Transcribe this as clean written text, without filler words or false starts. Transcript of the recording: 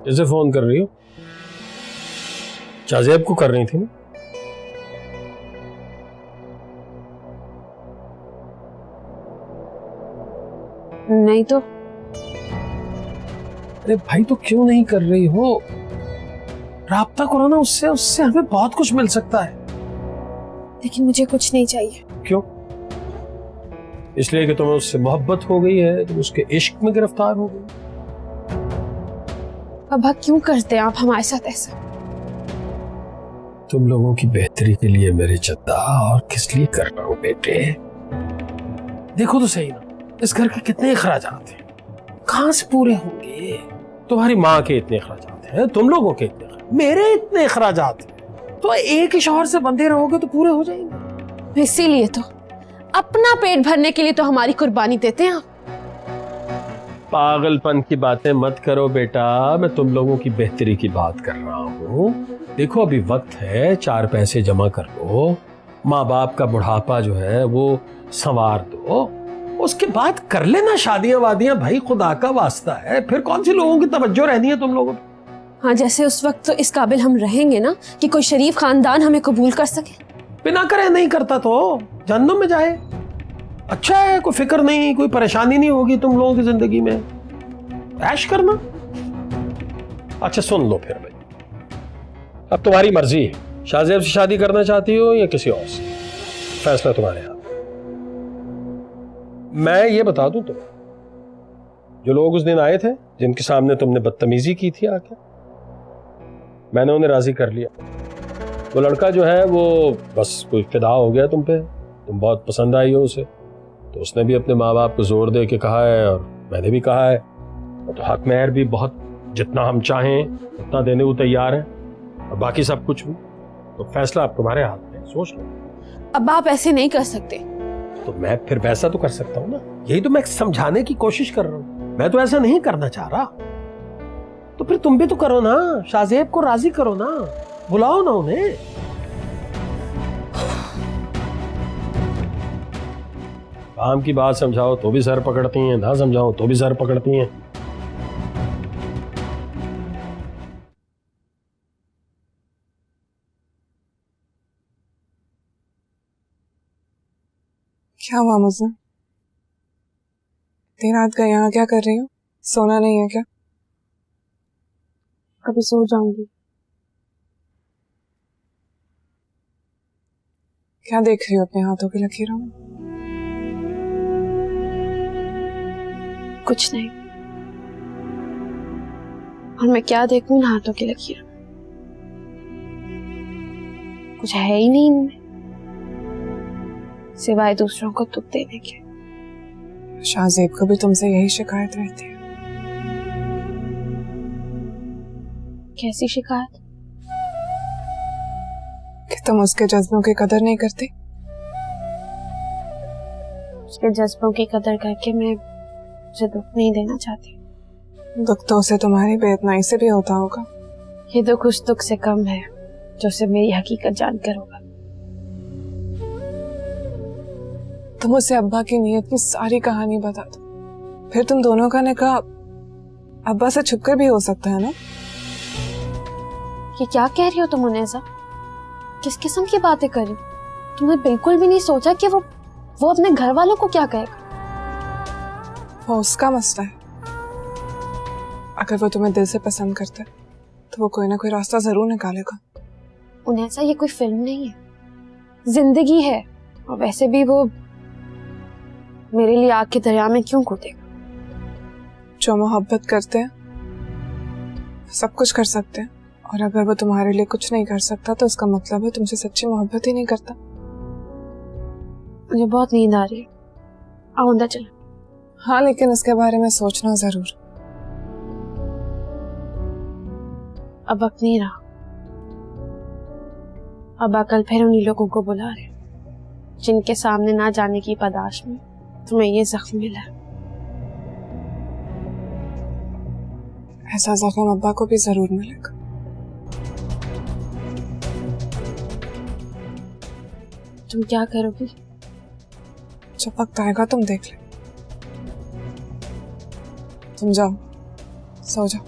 कैसे फोन कर रही हो? शाज़ेब को कर रही थी ना? नहीं तो। अरे भाई तो क्यों नहीं कर रही हो? राब्ता करो ना उससे, उससे हमें बहुत कुछ मिल सकता है। लेकिन मुझे कुछ नहीं चाहिए। क्यों? इसलिए कि तुम्हें उससे मोहब्बत हो गई है, तुम उसके इश्क में गिरफ्तार हो गई। अब्बा क्यों करते हैं आप हमारे साथ ऐसा? तुम लोगों की बेहतरी के लिए मेरे चंदा, और किस लिए कर रहा हूं बेटे? देखो तो सही ना, इस घर के कितने अखराजात हैं, कहां से पूरे होंगे? तुम्हारी माँ के इतने अखराजात हैं, तुम लोगों के इतने, मेरे इतने अखराजात हैं, तो एक ही शौहर से बंधे रहोगे तो पूरे हो जाएंगे। इसीलिए तो अपना पेट भरने के लिए तो हमारी कुर्बानी देते हैं आप। पागलपन की बातें मत करो बेटा, मैं तुम लोगों की बेहतरी की बात कर रहा हूँ। देखो अभी वक्त है, 4 पैसे जमा कर लो, माँ बाप का बुढ़ापा जो है वो संवार दो, उसके बाद कर लेना शादियां वादियां, भाई खुदा का वास्ता है, फिर कौन सी लोगों की तवज्जो रहनी है तुम लोगों पर। हाँ, जैसे उस वक्त तो इस काबिल हम रहेंगे ना कि कोई शरीफ खानदान हमें कबूल कर सके। बिना करे नहीं करता तो जहन्नुम में जाए। अच्छा है, कोई फिक्र नहीं, कोई परेशानी नहीं होगी तुम लोगों की जिंदगी में, ऐश करना। अच्छा सुन लो फिर भाई, अब तुम्हारी मर्जी है, शाज़ेब से शादी करना चाहती हो या किसी और से, फैसला तुम्हारे हाथ। मैं ये बता दूं तुम्हें, जो लोग उस दिन आए थे जिनके सामने तुमने बदतमीजी की थी आके, मैंने उन्हें राजी कर लिया। वो लड़का जो है वो बस कोई फिदा हो गया तुम पे, तुम बहुत पसंद आई हो उसे, तो उसने भी अपने माँ बाप को जोर दे के कहा है और मैंने भी कहा है, तो हक महर भी बहुत जितना हम चाहें उतना देने को तैयार हैं, और बाकी सब कुछ भी। तो फैसला अब तुम्हारे हाथ में है, सोच लो। अब आप ऐसे नहीं कर सकते। तो मैं फिर वैसा तो कर सकता हूँ ना, यही तो मैं समझाने की कोशिश कर रहा हूँ। मैं तो ऐसा नहीं करना चाह रहा, तो फिर तुम भी तो करो ना, शाज़ेब को राजी करो ना, बुलाओ ना उन्हें। काम की बात समझाओ तो भी सर पकड़ती हैं, ना समझाओ तो भी सर पकड़ती हैं। क्या हुआ मुझे? देर रात का यहाँ क्या कर रही हो? सोना नहीं है क्या? कभी सो जाऊंगी। क्या देख रही हो अपने हाथों की लकीरों में? कुछ नहीं। और मैं क्या देखूं इन हाथों की लकीर? कुछ है ही नहीं इनमें सिवाय दूसरों को दुख देने के। शाज़ेब को भी तुमसे यही शिकायत रहती है। कैसी शिकायत? कि तुम उसके जज्बों की कदर नहीं करती। उसके जज्बों की कदर करके मैं उसे दुख नहीं देना चाहती। दुख तो उसे तुम्हारी बेइत्नाई से भी होता होगा। ये दुख उस दुख से कम है जो उसे मेरी हकीकत जानकर होगा। तुम उसे अब्बा की नीयत की सारी कहानी बता दो, फिर तुम दोनों का निकाह अब्बा से छुपकर भी हो सकता है ना? ये क्या कह रही हो तुम उन्हें? किस किस्म की बातें कर रही हो? तुमने बिल्कुल भी नहीं सोचा कि वो अपने घर वालों को क्या कहेगा? वो उसका मसला है। अगर वो तुम्हें दिल से पसंद करता है तो वो कोई ना कोई रास्ता जरूर निकालेगा। उन्हें ऐसा, ये कोई फिल्म नहीं है, जिंदगी है। और वैसे भी वो मेरे लिए आग के दरिया में क्यों कूदेगा? जो मोहब्बत करते हैं सब कुछ कर सकते हैं, और अगर वो तुम्हारे लिए कुछ नहीं कर सकता तो इसका मतलब है तुमसे सच्ची मोहब्बत ही नहीं करता। मुझे बहुत नींद आ रही है, आओ अंदर चलो। हाँ, लेकिन इसके बारे में सोचना जरूर। अब वक्त नहीं रहा। अब कल फिर उन्हीं लोगों को बुला रहे जिनके सामने ना जाने की पादाश में तुम्हें ये जख्म मिला। ऐसा जख्म अब्बा को भी जरूर मिलेगा। तुम क्या करोगी? जब वक्त आएगा तुम देख ले। तुम जाओ, सो जाओ।